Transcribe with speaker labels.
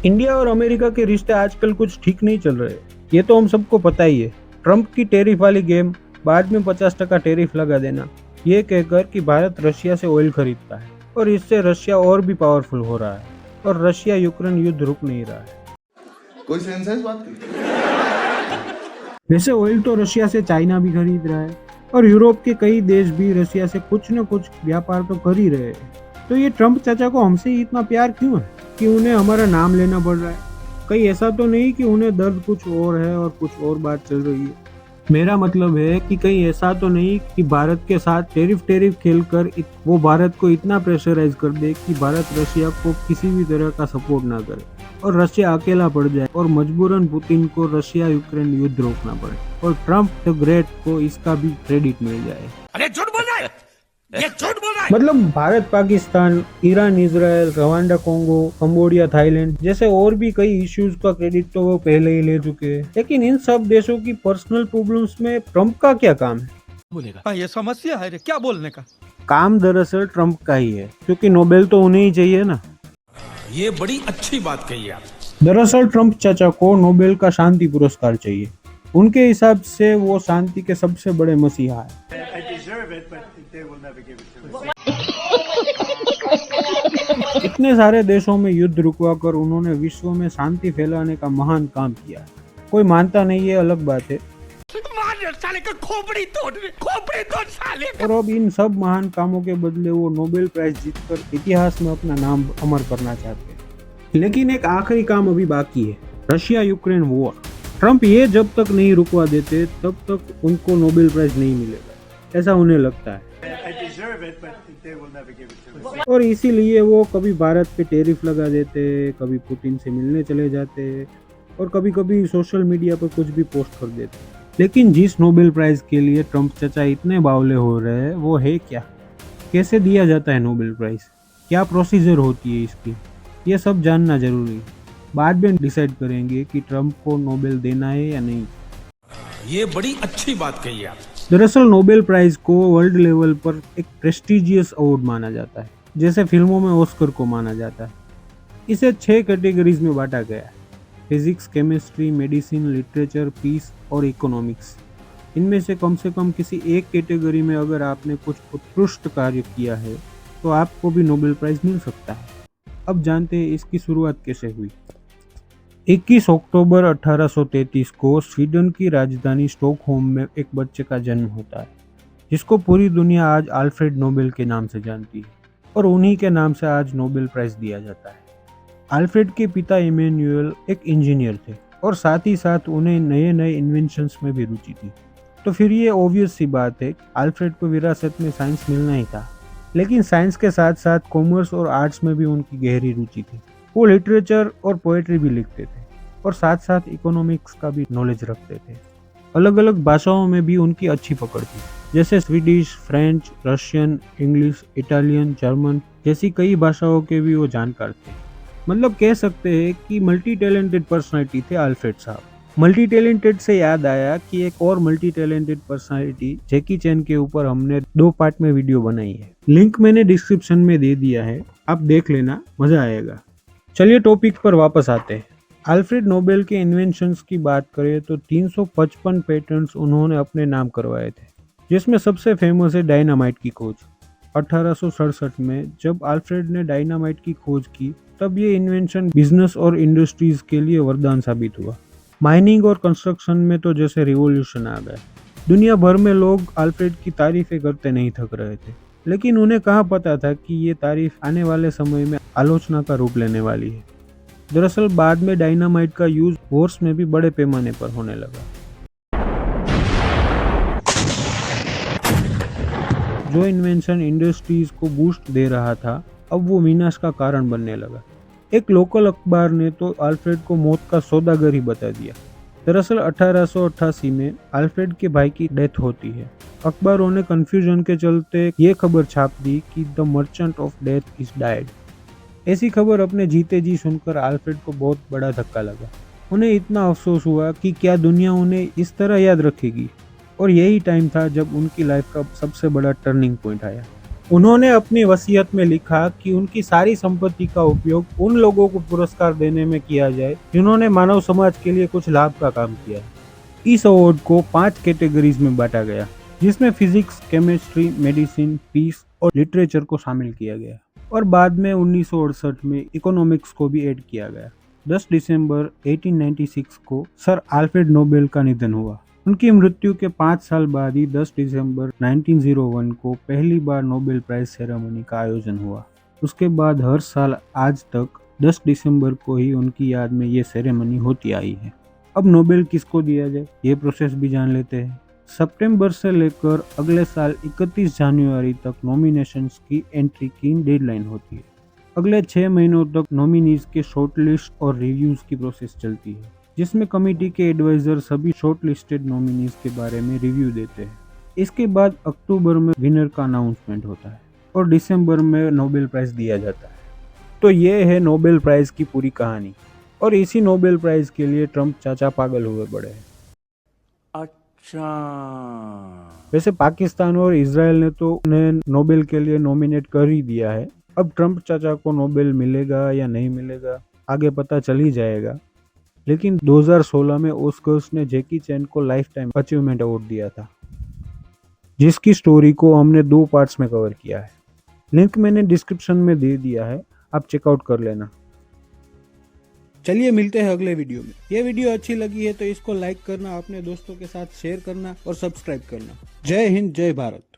Speaker 1: India और America के रिश्ते आजकल कुछ ठीक नहीं चल रहे। ये तो हम सबको पता ही है। ट्रंप की टैरिफ वाली गेम, बाद में 50% टैरिफ लगा देना, ये कहकर कि भारत रशिया से ऑयल खरीदता है और इससे रशिया और भी पावरफुल हो रहा है और रशिया यूक्रेन युद्ध रुक नहीं रहा है।
Speaker 2: कोई सेंस है इस बात की?
Speaker 1: वैसे ऑयल तो रशिया से चाइना भी खरीद रहा है और यूरोप के कई देश भी रशिया से कुछ न कुछ व्यापार तो कर ही रहे हैं। तो ये ट्रंप चाचा को हमसे ही इतना प्यार क्यों है कि उन्हें हमारा नाम लेना पड़ रहा है? कहीं ऐसा तो नहीं कि उन्हें दर्द कुछ और है और कुछ और बात चल रही है? मेरा मतलब है कि कहीं ऐसा तो नहीं कि भारत के साथ टेरिफ खेलकर वो भारत को इतना प्रेशराइज कर दे कि भारत रशिया को किसी भी तरह का सपोर्ट ना करे और रशिया अकेला पड़ जाए और मजबूरन पुतिन को रशिया यूक्रेन युद्ध रोकना पड़े और ट्रंप द ग्रेट को इसका भी क्रेडिट मिल जाए।
Speaker 3: अरे झूठ बोल रहा है, ये झूठ बोल रहा है।
Speaker 1: मतलब Bharat, Pakistan, Iran, Israel, Rwanda, Congo, Cambodia, Thailand जैसे और भी कई इश्यूज का क्रेडिट तो वो पहले ही ले चुके हैं। लेकिन इन सब देशों की पर्सनल प्रॉब्लम्स में ट्रंप का क्या काम है?
Speaker 3: बोलेगा ये समस्या है रे, क्या बोलने का?
Speaker 1: काम दरअसल ट्रंप का ही है, क्योंकि नोबेल तो उन्हें ही चाहिए ना।
Speaker 3: ये बड़ी अच्छी बात कही आप।
Speaker 1: दरअसल ट्रंप चाचा को नोबेल का शांति पुरस्कार चाहिए। उनके हिसाब से वो शांति के सबसे बड़े मसीहा है। इतने सारे देशों में युद्ध रुकवाकर उन्होंने विश्व में शांति फैलाने का महान काम किया है। कोई मानता नहीं है, अलग बात है।
Speaker 3: साले का खोपड़ी तोड़ साले।
Speaker 1: और अब इन सब महान कामों के बदले वो नोबेल प्राइज जीतकर इतिहास में अपना नाम अमर करना चाहते हैं। लेकिन एक आखिरी काम अभी बाकी है, रशिया यूक्रेन वॉर। ट्रंप ये जब तक नहीं रुकवा देते तब तक उनको नोबेल प्राइज नहीं मिलेगा, ऐसा उन्हें लगता है। और इसीलिए वो कभी भारत पे टैरिफ लगा देते, कभी पुतिन से मिलने चले जाते और कभी कभी सोशल मीडिया पर कुछ भी पोस्ट कर देते। लेकिन जिस नोबेल प्राइज के लिए ट्रंप चाचा इतने बावले हो रहे हैं वो है क्या? कैसे दिया जाता है नोबेल प्राइज? क्या प्रोसीजर होती है इसकी? ये सब जानना जरूरी है। बाद में डिसाइड करेंगे कि ट्रंप को नोबेल देना है या नहीं।
Speaker 3: ये बड़ी अच्छी बात कही आप।
Speaker 1: दरअसल नोबेल प्राइज को वर्ल्ड लेवल पर एक प्रेस्टिजियस अवार्ड माना जाता है, जैसे फिल्मों में ऑस्कर को माना जाता है। इसे 6 कैटेगरीज में बांटा गया है: physics, chemistry, medicine, literature, peace और इकोनॉमिक्स। इनमें से कम किसी एक कैटेगरी में अगर आपने कुछ उत्कृष्ट कार्य किया है तो आपको भी नोबेल प्राइज मिल सकता है। अब जानते हैं इसकी शुरुआत कैसे हुई। 21 अक्टूबर 1833 को स्वीडन की राजधानी स्टॉकहोम में एक बच्चे का जन्म होता है, जिसको पूरी दुनिया आज अल्फ्रेड नोबेल के नाम से जानती है और उन्हीं के नाम से आज नोबेल प्राइज दिया जाता है। अल्फ्रेड के पिता इमैनुअल एक इंजीनियर थे और साथ ही साथ उन्हें नए नए इन्वेंशंस में भी रुचि थी। तो फिर ये ऑब्वियस सी बात है, अल्फ्रेड को विरासत में साइंस मिलना ही था। लेकिन साइंस के साथ साथ कॉमर्स और आर्ट्स में भी उनकी गहरी रुचि थी। वो लिटरेचर और पोएट्री भी लिखते थे और साथ साथ इकोनॉमिक्स का भी नॉलेज रखते थे। अलग अलग भाषाओं में भी उनकी अच्छी पकड़ थी, जैसे Swedish, French, Russian, English, Italian, German जैसी कई भाषाओं के भी वो जानकार थे। मतलब कह सकते हैं कि मल्टी टैलेंटेड पर्सनालिटी थे अल्फ्रेड साहब। मल्टी टैलेंटेड से याद आया कि एक और मल्टी टैलेंटेड पर्सनालिटी जैकी चैन के ऊपर हमने 2 पार्ट में वीडियो बनाई है। लिंक मैंने डिस्क्रिप्शन में दे दिया है, आप देख लेना, मजा आएगा। चलिए टॉपिक पर वापस आते हैं। अल्फ्रेड नोबेल के इन्वेंशंस की बात करें तो 355 पेटेंट्स उन्होंने अपने नाम करवाए थे, जिसमें सबसे फेमस है डायनामाइट की खोज। 1867 में जब अल्फ्रेड ने डायनामाइट की खोज की तब ये इन्वेंशन बिजनेस और इंडस्ट्रीज के लिए वरदान साबित हुआ। माइनिंग और कंस्ट्रक्शन में तो जैसे रिवॉल्यूशन आ गया। दुनिया भर में लोग अल्फ्रेड की तारीफें करते नहीं थक रहे थे, लेकिन उन्हें कहाँ पता था कि ये तारीफ आने वाले समय में आलोचना का रूप लेने वाली है। दरअसल बाद में डायनामाइट का यूज वॉर्स में भी बड़े पैमाने पर होने लगा। जो इन्वेंशन इंडस्ट्रीज को बूस्ट दे रहा था, अब वो विनाश का कारण बनने लगा। एक लोकल अखबार ने तो अल्फ्रेड को मौत का सौदागर ही बता दिया। दरअसल 1888 में अल्फ्रेड के भाई की डेथ होती है। अखबारों ने कंफ्यूजन के चलते ये खबर छाप दी कि the merchant of death is died. ऐसी खबर अपने जीते जी सुनकर अल्फ्रेड को बहुत बड़ा धक्का लगा। उन्हें इतना अफसोस हुआ कि क्या दुनिया उन्हें इस तरह याद रखेगी। और यही टाइम था जब उनकी लाइफ का सबसे बड़ा टर्निंग पॉइंट आया। उन्होंने अपनी वसीयत में लिखा कि उनकी सारी संपत्ति का उपयोग उन लोगों को पुरस्कार देने में किया जाए जिन्होंने मानव समाज के लिए कुछ लाभ का काम किया। इस अवार्ड को 5 कैटेगरीज में बांटा गया, जिसमें फिजिक्स, केमिस्ट्री, मेडिसिन, पीस और लिटरेचर को शामिल किया गया और बाद में 1968 में इकोनॉमिक्स को भी ऐड किया गया। 10 दिसंबर 1896 को सर अल्फ्रेड नोबेल का निधन हुआ। उनकी मृत्यु के 5 साल बाद ही 10 दिसंबर 1901 को पहली बार नोबेल प्राइज सेरेमनी का आयोजन हुआ। उसके बाद हर साल आज तक 10 दिसंबर को ही उनकी याद में ये सेरेमनी होती आई है। अब नोबेल किसको दिया जाए, ये प्रोसेस भी जान लेते हैं। सितंबर से लेकर अगले साल 31 जनवरी तक नॉमिनेशंस की एंट्री की डेडलाइन होती है। अगले 6 महीनों तक नॉमिनीज के शॉर्टलिस्ट और रिव्यूज की प्रोसेस चलती है, जिसमें कमेटी के एडवाइजर सभी शॉर्टलिस्टेड नॉमिनीज के बारे में रिव्यू देते हैं। इसके बाद अक्टूबर में विनर का अनाउंसमेंट होता है और दिसंबर में नोबेल प्राइज दिया जाता है। तो ये है नोबेल प्राइज की पूरी कहानी और इसी नोबेल प्राइज के लिए ट्रम्प चाचा पागल हुए पड़े हैं।
Speaker 4: अच्छा,
Speaker 1: वैसे पाकिस्तान और इजराइल ने तो उन्हें नोबेल के लिए नॉमिनेट कर ही दिया है। अब ट्रम्प चाचा को नोबेल मिलेगा या नहीं मिलेगा आगे पता चल ही जाएगा। लेकिन 2016 में ऑस्कर्स ने जैकी चैन को लाइफ टाइम अचीवमेंट अवार्ड दिया था, जिसकी स्टोरी को हमने 2 पार्ट्स में कवर किया है। लिंक मैंने डिस्क्रिप्शन में दे दिया है, आप चेकआउट कर लेना। चलिए मिलते हैं अगले वीडियो में। ये वीडियो अच्छी लगी है तो इसको लाइक करना, अपने दोस्तों के साथ शेयर करना और सब्सक्राइब करना। जय हिंद, जय भारत।